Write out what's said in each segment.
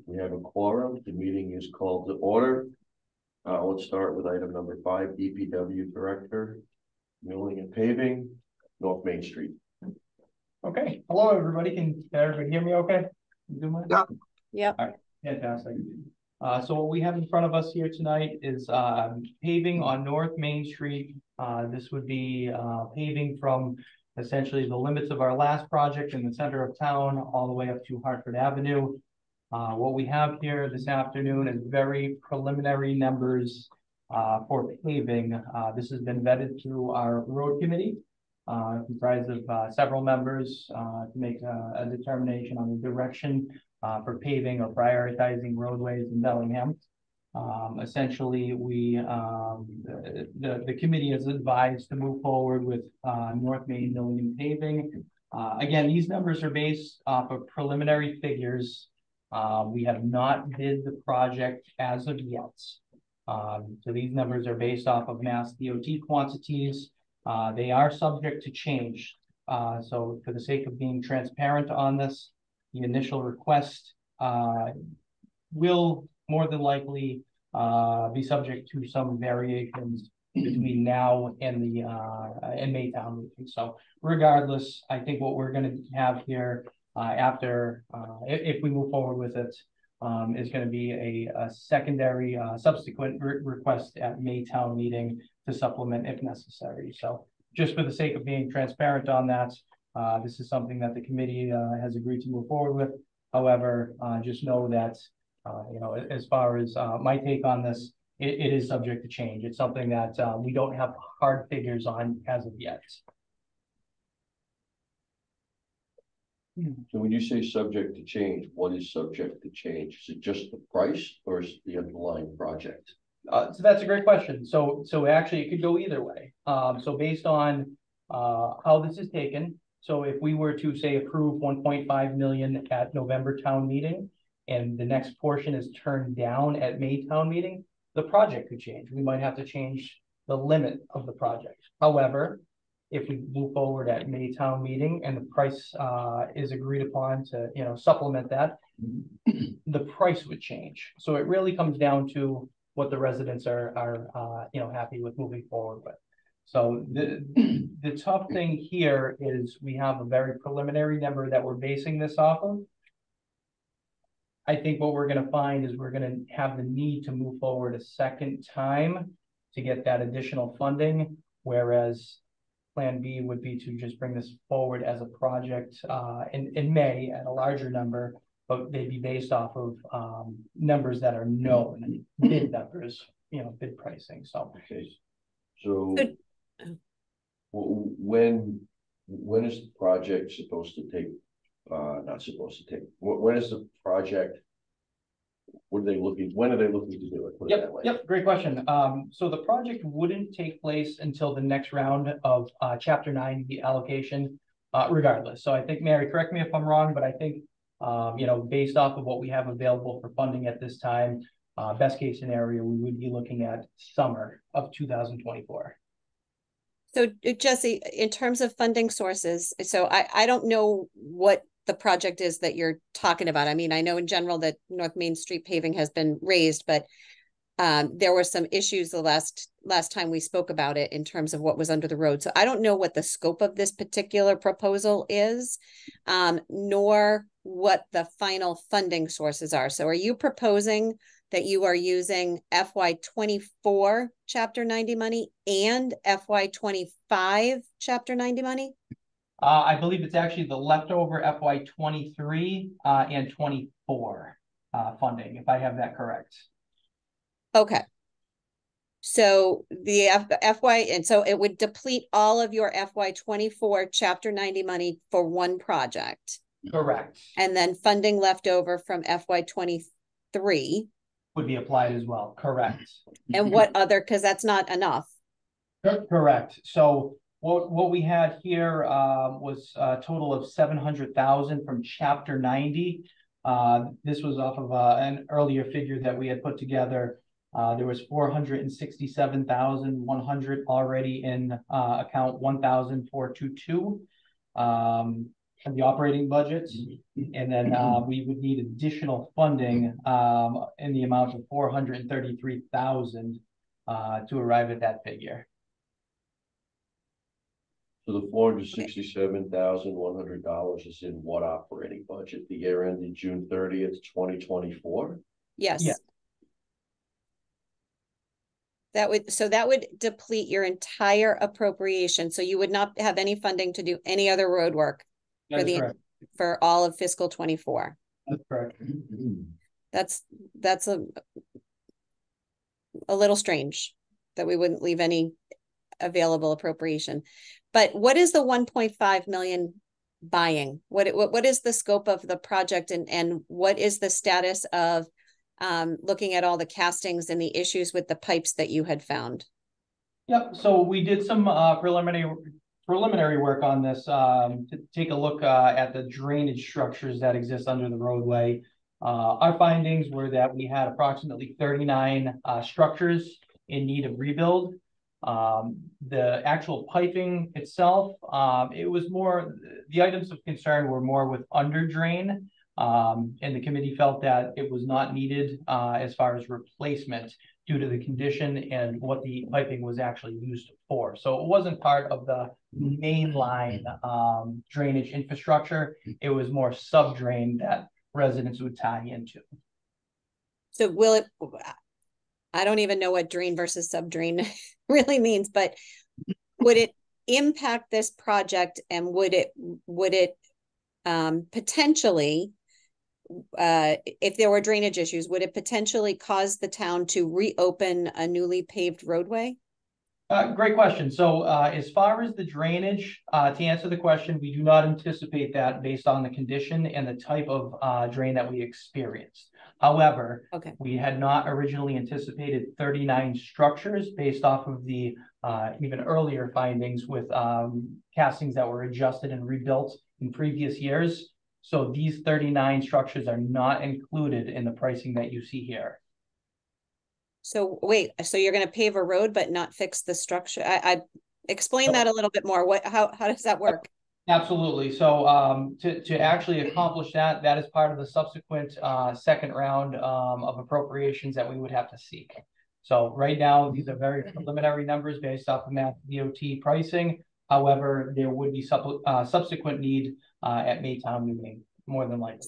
We have a quorum. The meeting is called to order. Let's start with item number 5, DPW Director, Milling and Paving, North Main Street. Okay. Hello, everybody. Can everybody hear me okay? Yeah. All right. Fantastic. So what we have in front of us here tonight is paving on North Main Street. This would be paving from essentially the limits of our last project in the center of town all the way up to Hartford Avenue. What we have here this afternoon is very preliminary numbers for paving. This has been vetted through our road committee, comprised of several members to make a determination on the direction for paving or prioritizing roadways in Bellingham. Essentially, the committee is advised to move forward with North Main milling and paving. Again, these numbers are based off of preliminary figures. We have not bid the project as of yet. So these numbers are based off of Mass DOT quantities. They are subject to change. So for the sake of being transparent on this, the initial request will more than likely be subject to some variations between now and the Maytown meeting. So regardless, I think what we're going to have here after, if we move forward with it, is going to be a secondary subsequent request at Maytown meeting to supplement if necessary. So just for the sake of being transparent on that, this is something that the committee has agreed to move forward with. However, just know that, as far as my take on this, it is subject to change. It's something that we don't have hard figures on as of yet. So when you say subject to change, what is subject to change? Is it just the price or is it the underlying project? So that's a great question. So actually it could go either way. So based on how this is taken, so if we were to say approve 1.5 million at November town meeting and the next portion is turned down at May town meeting, the project could change. We might have to change the limit of the project. However, if we move forward at May town meeting and the price is agreed upon to supplement that, the price would change. So it really comes down to what the residents are happy with moving forward with. So the tough thing here is we have a very preliminary number that we're basing this off of. I think what we're going to find is we're going to have the need to move forward a second time to get that additional funding, whereas Plan B would be to just bring this forward as a project in May at a larger number, but they'd be based off of numbers that are known, bid numbers, bid pricing. So, okay. So when is the project supposed to take? Not supposed to take. When is the project? When are they looking to do it? Yep. Great question. So the project wouldn't take place until the next round of Chapter 90 allocation, regardless. So I think, Mary, correct me if I'm wrong, but I think, based off of what we have available for funding at this time, best case scenario, we would be looking at summer of 2024. So Jesse, in terms of funding sources, so I don't know what the project is that you're talking about. I mean, I know in general that North Main Street paving has been raised, but there were some issues the last time we spoke about it in terms of what was under the road. So I don't know what the scope of this particular proposal is, nor what the final funding sources are. So are you proposing that you are using FY24 Chapter 90 money and FY25 Chapter 90 money? I believe it's actually the leftover FY23 and 24 funding, if I have that correct. Okay. So the FY, and so it would deplete all of your FY24 Chapter 90 money for one project. Correct. And then funding left over from FY23 would be applied as well. Correct. And what other, because that's not enough. Correct. So what we had here was a total of 700,000 from Chapter 90. This was off of an earlier figure that we had put together. There was 467,100 already in account 1,422. the operating budgets. And then we would need additional funding in the amount of $433,000 to arrive at that figure. So the $467,100 is in what operating budget? The year ending June 30th, 2024? Yes. Yeah. That would deplete your entire appropriation. So you would not have any funding to do any other road work for all of fiscal 24. That's correct. That's a little strange that we wouldn't leave any available appropriation. But what is the 1.5 million buying? What is the scope of the project, and what is the status of looking at all the castings and the issues with the pipes that you had found? Yep. So we did some preliminary work on this to take a look at the drainage structures that exist under the roadway. Our findings were that we had approximately 39 structures in need of rebuild. The actual piping itself, it was more, the items of concern were more with under drain. And the committee felt that it was not needed as far as replacement due to the condition and what the piping was actually used for. So it wasn't part of the mainline drainage infrastructure. It was more sub-drain that residents would tie into. So will it, I don't even know what drain versus sub-drain really means, but would it impact this project, and would it potentially, if there were drainage issues, would it potentially cause the town to reopen a newly paved roadway? Great question. So as far as the drainage, to answer the question, we do not anticipate that based on the condition and the type of drain that we experienced. However, we had not originally anticipated 39 structures based off of the even earlier findings with castings that were adjusted and rebuilt in previous years. So these 39 structures are not included in the pricing that you see here. So wait, so you're going to pave a road but not fix the structure? I explain that a little bit more. How does that work? Absolutely. So to actually accomplish that, that is part of the subsequent second round of appropriations that we would have to seek. So right now, these are very preliminary numbers based off of Mass DOT pricing. However, there would be subsequent need at Maytown meeting, more than likely.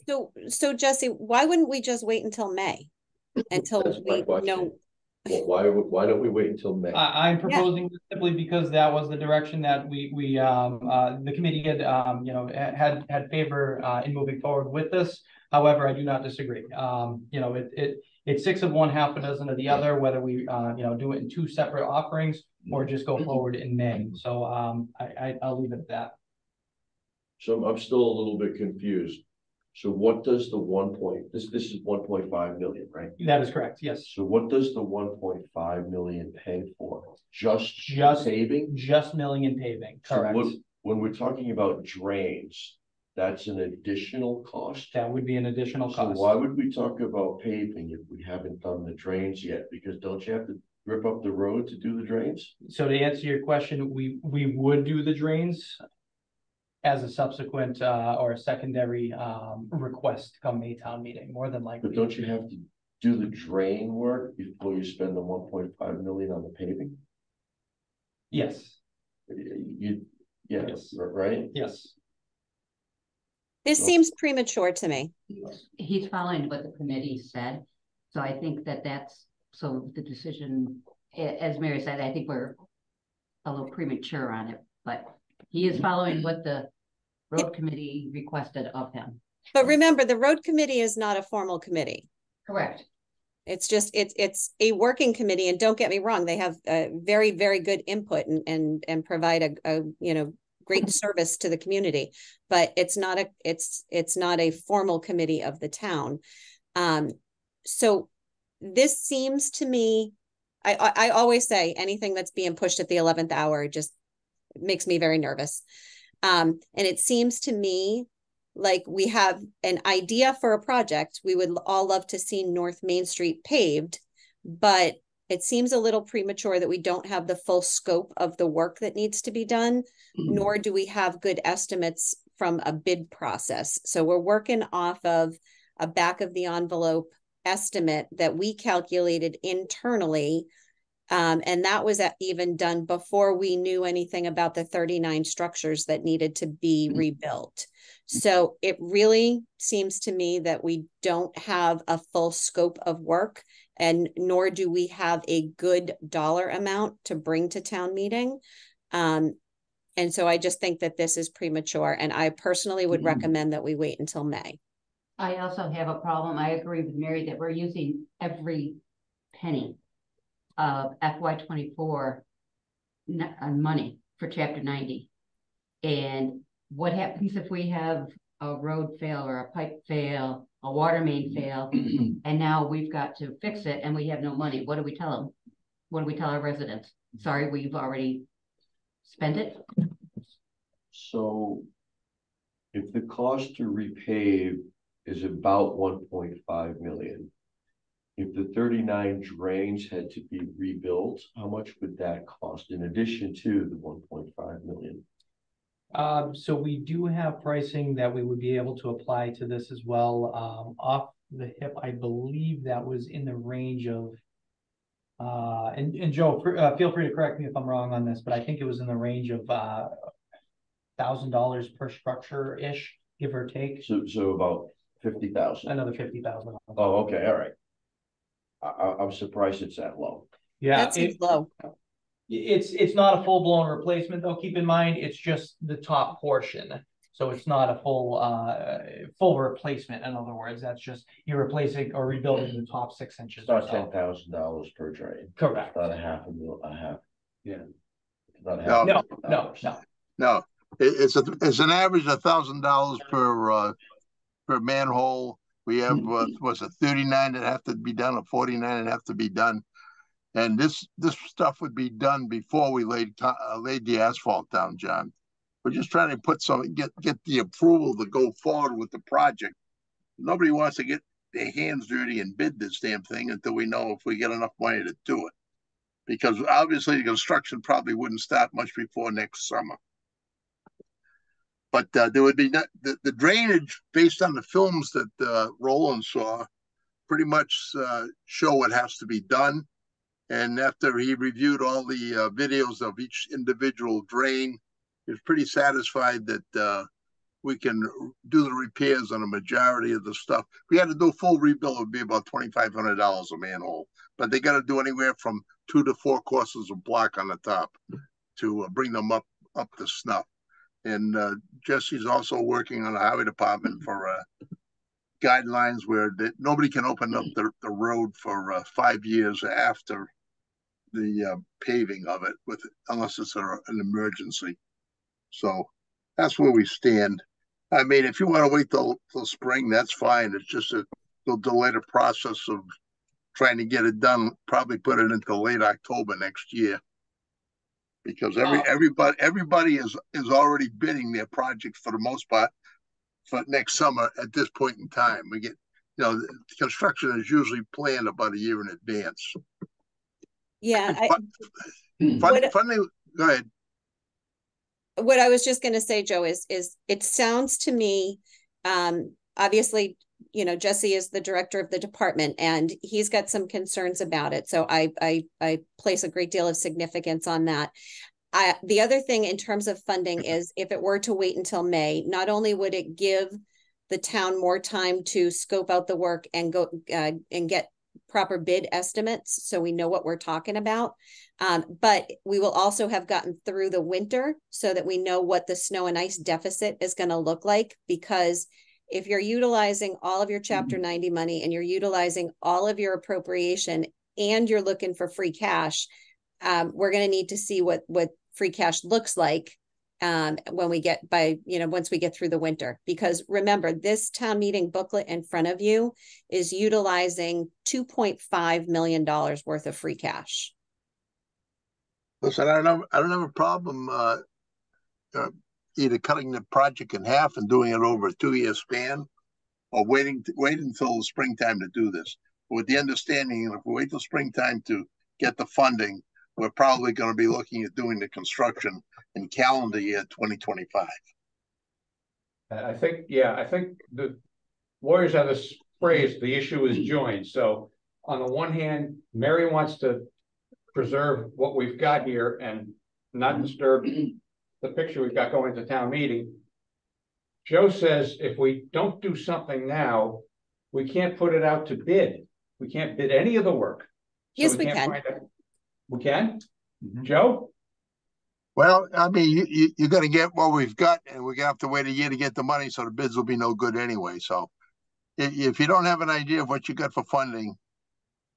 So Jesse, why wouldn't we just wait until May? Until we know. Well, why don't we wait until May? I'm proposing simply because that was the direction that the committee had had favor in moving forward with this. However, I do not disagree. It's 6 of one, half a dozen of the other, whether we do it in 2 separate offerings or just go forward in May. So I'll leave it at that. So I'm still a little bit confused. So what does the this is 1.5 million, right? That is correct. Yes. So what does the 1.5 million pay for? Just paving? Just milling and paving. Correct. So when we're talking about drains, that's an additional cost? That would be an additional cost. So why would we talk about paving if we haven't done the drains yet? Because don't you have to rip up the road to do the drains? So to answer your question, we would do the drains as a subsequent or a secondary request come Maytown meeting, more than likely. But don't you have to do the drain work before you spend the 1.5 million on the paving? Yes. Yes. Right? Yes. This seems premature to me. He's following what the committee said. So I think that's, so the decision, as Mary said, I think we're a little premature on it, but he is following what the road committee requested of him. But remember, the road committee is not a formal committee. Correct. It's just, it's a working committee, and don't get me wrong, they have a very, very good input and provide a great service to the community, but it's not a formal committee of the town. So this seems to me, I always say anything that's being pushed at the 11th hour just makes me very nervous. And it seems to me like we have an idea for a project. We would all love to see North Main Street paved, but it seems a little premature that we don't have the full scope of the work that needs to be done, nor do we have good estimates from a bid process. So we're working off of a back of the envelope estimate that we calculated internally. And that was even done before we knew anything about the 39 structures that needed to be rebuilt. So it really seems to me that we don't have a full scope of work, and nor do we have a good dollar amount to bring to town meeting. And so I just think that this is premature, and I personally would recommend that we wait until May. I also have a problem. I agree with Mary that we're using every penny of FY24 money for Chapter 90. And what happens if we have a road fail or a pipe fail, a water main fail, and now we've got to fix it and we have no money? What do we tell them? What do we tell our residents? Sorry, we've already spent it. So if the cost to repave is about 1.5 million, if the 39 drains had to be rebuilt, how much would that cost in addition to the 1.5 million? So we do have pricing that we would be able to apply to this as well. Off the hip, I believe that was in the range of, and Joe, feel free to correct me if I'm wrong on this, but I think it was in the range of $1,000 per structure-ish, give or take. So about 50,000. Another 50,000. Oh, okay, all right. I'm surprised it's that low. Yeah, That seems low. It's not a full-blown replacement though. Keep in mind, it's just the top portion. So it's not a full replacement. In other words, that's just you're replacing or rebuilding the top 6 inches. It's not $10,000 per drain. Correct. It's not a half. Yeah. It's not a No. half. No, it's an average of $1,000 per manhole. We have what's it, 39 that have to be done, or 49 that have to be done, and this stuff would be done before we laid the asphalt down, John. We're just trying to put get the approval to go forward with the project. Nobody wants to get their hands dirty and bid this damn thing until we know if we get enough money to do it, because obviously the construction probably wouldn't start much before next summer. But there would be the drainage based on the films that Roland saw pretty much show what has to be done. And after he reviewed all the videos of each individual drain, he was pretty satisfied that we can do the repairs on a majority of the stuff. If we had to do a full rebuild, it would be about $2,500 a manhole. But they got to do anywhere from 2 to 4 courses of block on the top to bring them up to snuff. And Jesse's also working on the highway department for guidelines where nobody can open up the road for 5 years after the paving of it, unless it's an emergency. So that's where we stand. I mean, if you want to wait till spring, that's fine. It's just they'll delay the process of trying to get it done. Probably put it into late October next year. Because everybody is already bidding their project for the most part for next summer at this point in time. We get, the construction is usually planned about a year in advance. Yeah. Funny, go ahead. What I was just going to say, Joe, is it sounds to me, obviously, Jesse is the director of the department and he's got some concerns about it. So I place a great deal of significance on that. The other thing in terms of funding is if it were to wait until May, not only would it give the town more time to scope out the work and go and get proper bid estimates so we know what we're talking about, but we will also have gotten through the winter so that we know what the snow and ice deficit is going to look like. Because if you're utilizing all of your Chapter 90 money and you're utilizing all of your appropriation and you're looking for free cash, we're going to need to see what free cash looks like when we get once we get through the winter. Because remember, this town meeting booklet in front of you is utilizing $2.5 million worth of free cash. Listen, I don't have a problem either cutting the project in half and doing it over a 2-year span, or wait until the springtime to do this. With the understanding that if we wait till springtime to get the funding, we're probably going to be looking at doing the construction in calendar year 2025. I think the lawyers have this phrase, the issue is joined. So on the one hand, Mary wants to preserve what we've got here and not disturb the picture we've got going to town meeting. Joe says if we don't do something now, we can't put it out to bid. We can't bid any of the work. So Yes, we can't can. find it. We can? Joe? Well, I mean, you're gonna get what we've got, and we're gonna have to wait a year to get the money, so the bids will be no good anyway. So if you don't have an idea of what you got for funding,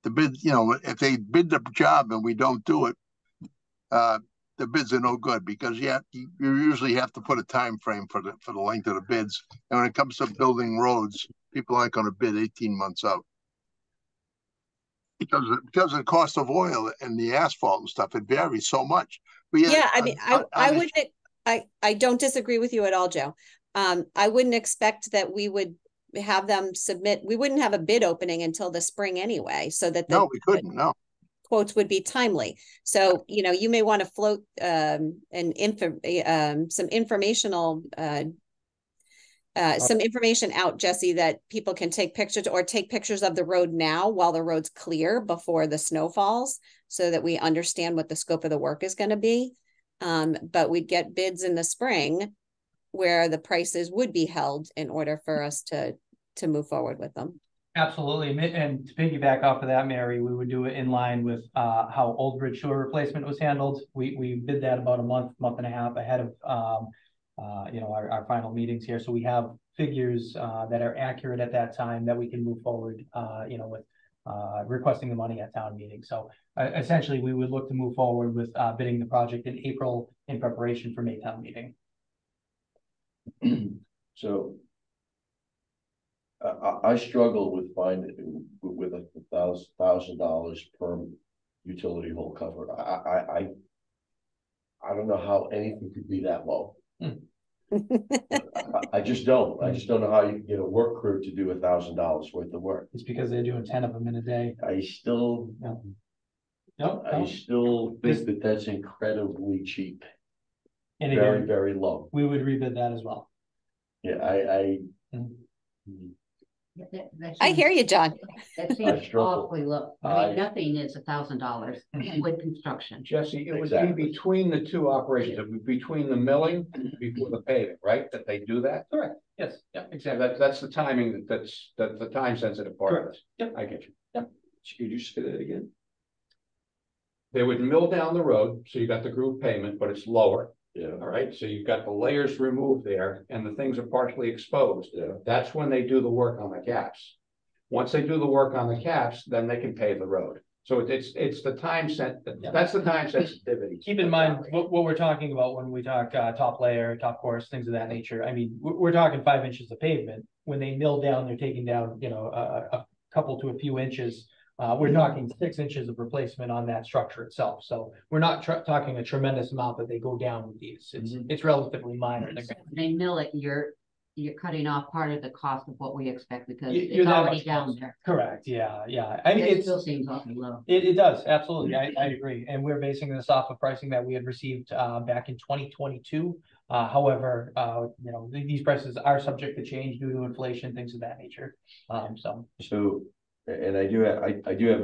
the bid, if they bid the job and we don't do it, the bids are no good, because you usually have to put a time frame for the length of the bids. And when it comes to building roads, people aren't going to bid 18 months out. Because of the cost of oil and the asphalt and stuff, it varies so much. But Yeah, I mean, I wouldn't, I don't disagree with you at all, Joe. I wouldn't expect that we would have them submit, we wouldn't have a bid opening until the spring anyway, so that no, we couldn't, no. Quotes would be timely. So, you may want to float some informational some information out, Jesse, that people can take pictures, or take pictures of the road now while the road's clear before the snow falls, so that we understand what the scope of the work is going to be. But we'd get bids in the spring where the prices would be held in order for us to move forward with them. Absolutely, and to piggyback off of that, Mary, we would do it in line with how Old Bridge Sewer replacement was handled. We did that about a month and a half ahead of our final meetings here. So we have figures that are accurate at that time that we can move forward, with requesting the money at town meeting. So essentially, we would look to move forward with bidding the project in April in preparation for May town meeting. So I struggle with finding with $1,000 per utility hole cover. I don't know how anything could be that low. I just don't. I just don't know how you can get a work crew to do $1,000 worth of work. It's because they're doing 10 of them in a day. I still think that that's incredibly cheap. And very, again, very low. We would rebid that as well. Yeah, I hear you, John. That seems awfully low. I mean, nothing is $1,000 with construction. Jesse, it would be between the two operations. It would be between the milling before the paving, right? That they do that? Correct. Yes. Yeah, exactly. That's the timing. That's the time sensitive part of this. Yep. I get you. Yep. Could you say that again? They would mill down the road, so you got the groove pavement, but it's lower. Yeah. All right. So you've got the layers removed there, and the things are partially exposed. Yeah. That's when they do the work on the caps. Once they do the work on the caps, then they can pave the road. So it's the time that's the time sensitivity. Keep in mind what we're talking about when we talk top layer, top course, things of that nature. I mean, we're talking 5 inches of pavement. When they mill down, they're taking down, a couple to a few inches. We're talking 6 inches of replacement on that structure itself. So we're not talking a tremendous amount that they go down with these. It's relatively minor. They mill it, you're cutting off part of the cost of what we expect, because You're it's already down down there. Correct. Yeah. I mean, It still seems awfully low. It does, absolutely. I agree. And we're basing this off of pricing that we had received back in 2022. However, these prices are subject to change due to inflation, things of that nature. So, and I do have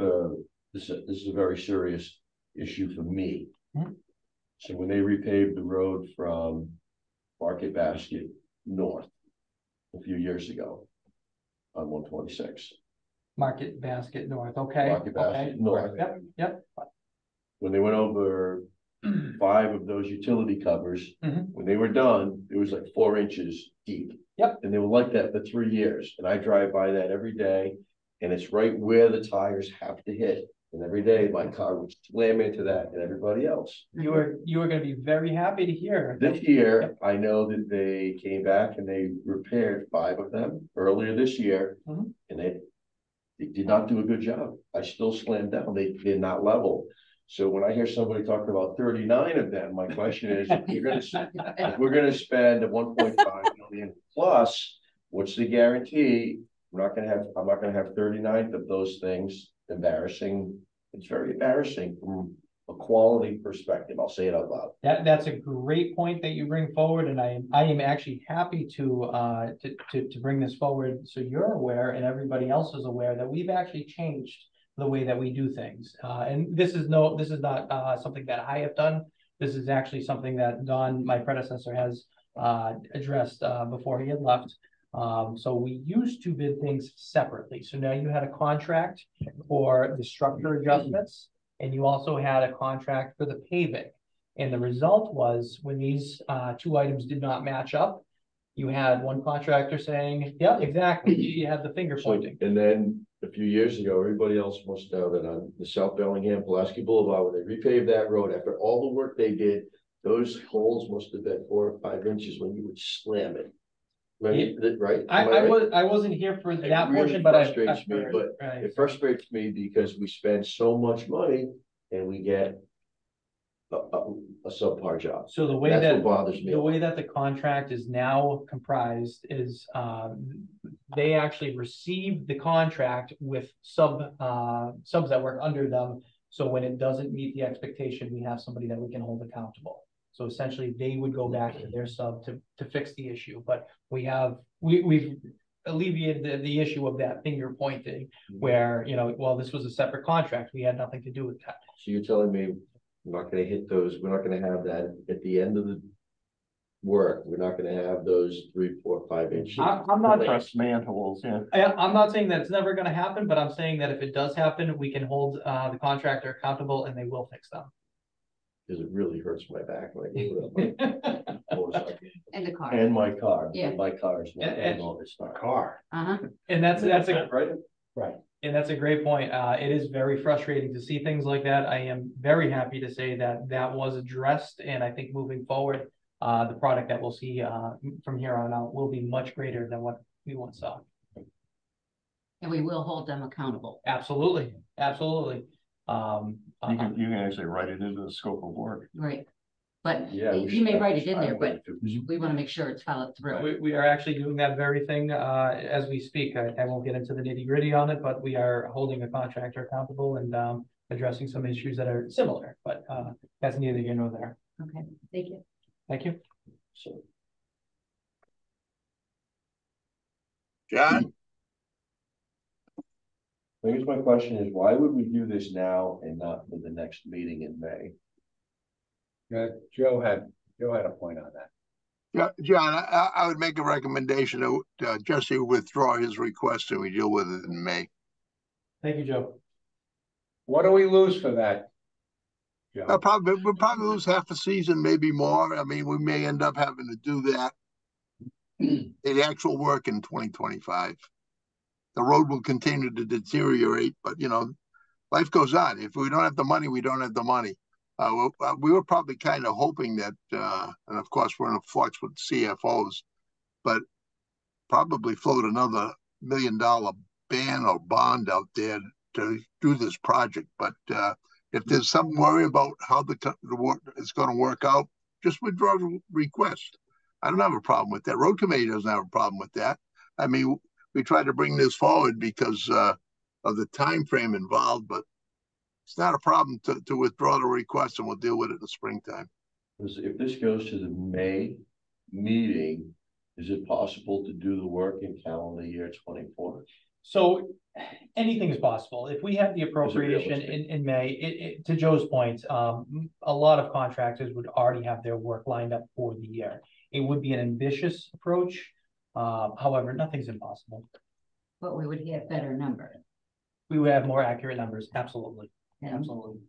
this is a very serious issue for me. Mm-hmm. So when they repaved the road from Market Basket north a few years ago on 126. Market Basket North, okay. Market Basket North. Yep. When they went over 5 of those utility covers, when they were done, it was like 4 inches deep. Yep. And they were like that for 3 years. And I drive by that every day, and it's right where the tires have to hit. And every day my car would slam into that and everybody else. You are going to be very happy to hear. This year, I know that they came back and they repaired 5 of them earlier this year, and they did not do a good job. I still slammed down. They're not level. So when I hear somebody talk about 39 of them, my question is, if we're going to spend a 1.5 million plus, what's the guarantee? I'm not going to have 39 of those things. Embarrassing. It's very embarrassing from a quality perspective. I'll say it out loud. That's a great point that you bring forward, and I am actually happy to bring this forward so you're aware and everybody else is aware that we've actually changed the way that we do things. And this is not something that I have done. This is actually something that Don, my predecessor, has addressed before he had left. So we used to bid things separately. So now you had a contract for the structure adjustments, and you also had a contract for the paving. And the result was when these two items did not match up, you had one contractor saying, yeah, exactly. You had the finger pointing. And then a few years ago, everybody else must know that on the South Bellingham Pulaski Boulevard, when they repaved that road, after all the work they did, those holes must have been 4 or 5 inches when you would slam it. Right? Right? I wasn't here for that really portion, but frustrates me, heard, but right. it frustrates me because we spend so much money and we get a subpar job. So the way That's that what bothers me. the way that the contract is now comprised is they actually receive the contract with subs that work under them. So when it doesn't meet the expectation, we have somebody that we can hold accountable. So essentially they would go back to their sub to fix the issue. But we've alleviated the issue of that finger pointing where, you know, well, this was a separate contract. We had nothing to do with that. So you're telling me we're not gonna hit those, we're not gonna have that at the end of the work, we're not gonna have those 3, 4, 5 inch. I'm not Press manholes, yeah. I'm not saying that it's never going to happen, but I'm saying that if it does happen, we can hold the contractor accountable and they will fix them. Because it really hurts my back when I go to my motorcycle. And the car. And my car. Yeah. My car is not, it's not a car. And that's a right. Right. And that's a great point. It is very frustrating to see things like that. I am very happy to say that that was addressed, and I think moving forward, the product that we'll see from here on out will be much greater than what we once saw. And we will hold them accountable. Absolutely, absolutely. You can actually write it into the scope of work. Right. But Yeah, you may write it in there, but we want to make sure it's followed through. We are actually doing that very thing as we speak. I won't get into the nitty gritty on it, but we are holding a contractor accountable and addressing some issues that are similar, but that's neither here nor there. Okay, thank you. Thank you. So John? I guess my question is, why would we do this now and not for the next meeting in May? Joe had a point on that. Yeah, John, I would make a recommendation that Jesse withdraw his request and we deal with it in May. Thank you, Joe. What do we lose for that? Joe? We'll probably lose half a season, maybe more. I mean, we may end up having to do that. The actual work in 2025. The road will continue to deteriorate, but you know, life goes on. If we don't have the money, we don't have the money. We were probably kind of hoping that, and of course we're in a flux with CFOs, but probably float another $1 million ban or bond out there to do this project. But if there's some worry about how the work is going to work out, just withdraw the request. I don't have a problem with that. Road committee doesn't have a problem with that. I mean, we tried to bring this forward because of the time frame involved, but it's not a problem to withdraw the request, and we'll deal with it in the springtime. If this goes to the May meeting, is it possible to do the work in calendar year 24? So anything is possible. If we have the appropriation in May, to Joe's point, a lot of contractors would already have their work lined up for the year. It would be an ambitious approach. However, nothing's impossible. But we would have better numbers. We would have more accurate numbers. Absolutely. And Absolutely.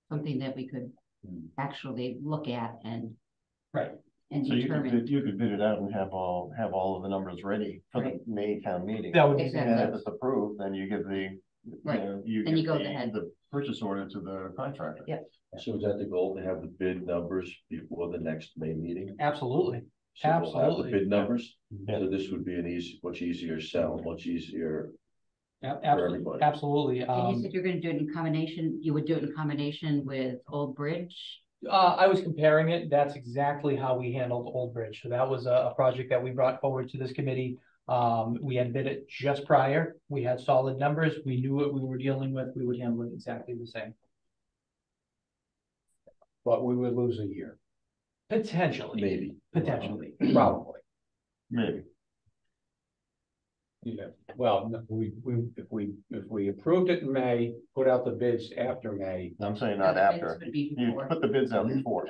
something that we could actually look at and Right. and So determine. you could bid it out and have all of the numbers ready for Right. the May town meeting. That would be Exactly. And if it's approved, then you give the, Right. then you give go ahead. the purchase order to the contractor. Yeah. So is that the goal, to have the bid numbers before the next May meeting? Absolutely. So we'll have the Absolutely. bid numbers, Yeah. so this would be an much easier sell, much easier. Absolutely. everybody. Absolutely. And you said you're going to do it in combination. You would do it in combination with Old Bridge. I was comparing it. That's exactly how we handled Old Bridge. So that was a project that we brought forward to this committee. We had bid it just prior. We had solid numbers. We knew what we were dealing with. We would handle it exactly the same. but we would lose a year, Potentially, Maybe. potentially. probably. Maybe. Yeah, well, no, if we approved it in May, put out the bids after May. I'm saying not The bids after. would be You before. put the bids out before.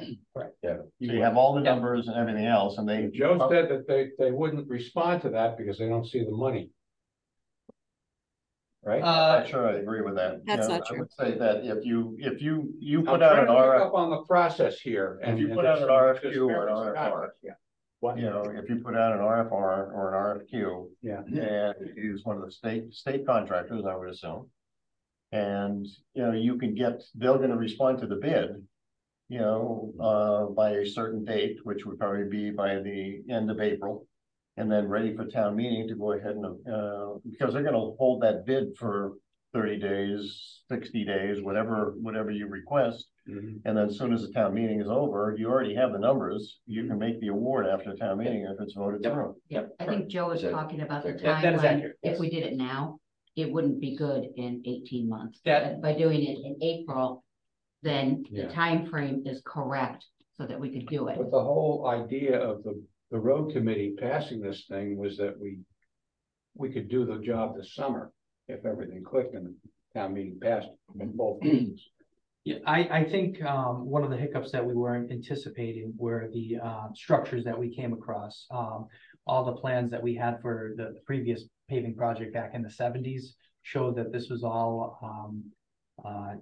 Yeah. So you have all the Yeah. numbers and everything else and they. Joe said that they wouldn't respond to that because they don't see the money. Right? I'm not sure I agree with that. That's You know, not true. I would say that if you I'm put out trying an to pick RF, up on the process here. if you and put out an there's RFQ or an various RFR, topics, yeah. What? you know, if you put out an RFR or an RFQ. Yeah. And use one of the state contractors, I would assume. And, you know, you can get, they're gonna respond to the bid. You know, by a certain date, which would probably be by the end of April. And then ready for town meeting to go ahead and, because they're gonna hold that bid for 30 days, 60 days, whatever you request. Mhm. And then as soon as the town meeting is over, you already have the numbers, you can make the award after the town meeting if it's voted through. Yeah, I think Joe is Is that- talking about the that is timeline. accurate, If yes. we did it now, it wouldn't be good in 18 months. That- But by doing it in April, then the Yeah. time frame is correct so that we could do it. But the whole idea of the road committee passing this thing was that we could do the job this summer if everything clicked and the town meeting passed in both meetings. Yeah, I think, one of the hiccups that we weren't anticipating were the, structures that we came across. All the plans that we had for the previous paving project back in the seventies showed that this was all,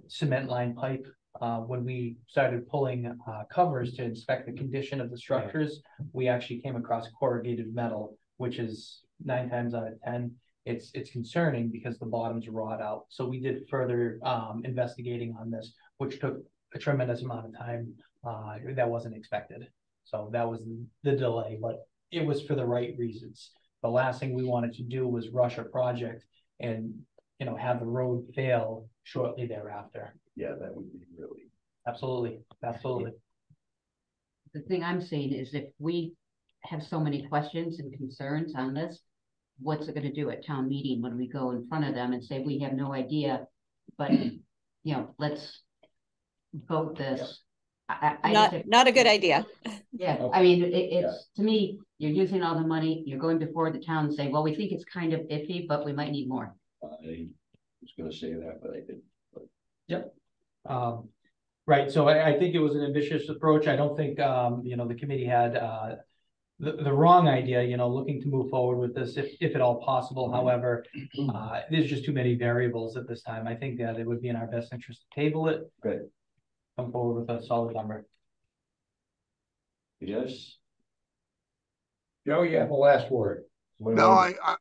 cement line pipe. When we started pulling, covers to inspect the condition of the structures, we actually came across corrugated metal, which is 9 times out of 10. It's concerning because the bottoms rot out. So we did further, investigating on this, which took a tremendous amount of time, that wasn't expected. So that was the delay, but it was for the right reasons. The last thing we wanted to do was rush a project and, you know, have the road fail shortly thereafter. Yeah, that would be really. Absolutely, absolutely. The thing I'm saying is if we have so many questions and concerns on this, what's it gonna do at town meeting when we go in front of them and say, we have no idea, but, you know, let's vote this. I just have- Not a good idea. Yeah, I mean, it's, to me, you're using all the money, you're going before the town and saying, well, we think it's kind of iffy, but we might need more. I was gonna say that, but I didn't. Right, so I think it was an ambitious approach. I don't think, you know, the committee had, the wrong idea, you know, looking to move forward with this if at all possible. However, there's just too many variables at this time. I think that it would be in our best interest to table it. Good. Come forward with a solid number. Yes. Joe, you have the last word. No,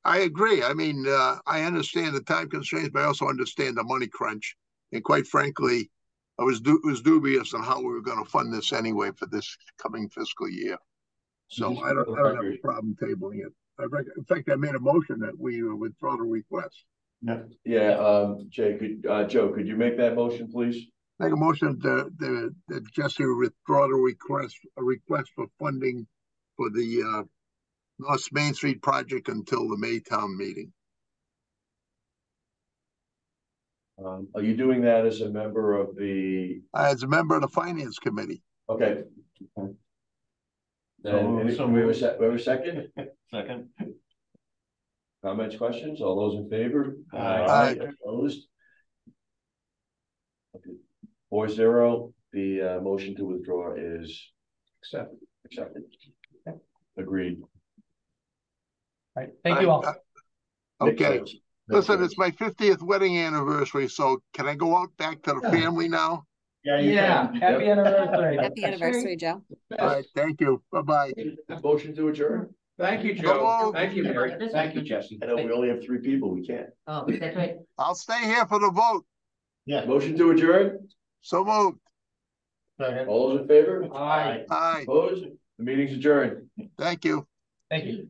I agree. I mean, I understand the time constraints, but I also understand the money crunch. And quite frankly, I was dubious on how we were gonna fund this anyway for this coming fiscal year. So Just I don't for the have a record. problem tabling it. In fact, I made a motion that we withdraw the request. Yeah, Joe, could you make that motion, please? Make a motion that Jesse withdraw the request, a request for funding for the North Main Street project until the May town meeting. Are you doing that as a member of the, As a member of the finance committee. okay. Then, we have a second? Second. Comments, questions? All those in favor? Aye. Opposed? Okay. 4-0, the motion to withdraw is accepted. Agreed. Right, thank you all. Okay, Makes sense. listen, it's my 50th wedding anniversary, so can I go out back to the family now? Yeah, you can. Happy anniversary. Happy anniversary, Joe. All right, thank you. Bye-bye. Motion to adjourn? Thank you, Joe. Hello. Thank you, Mary. Thank you, Jesse. I know we only have 3 people, we can't. Oh, that's right. I'll stay here for the vote. Yeah. Motion to adjourn? So moved. Second. All those in favor? Aye. Aye, Opposed? The meeting's adjourned. thank you. Thank you.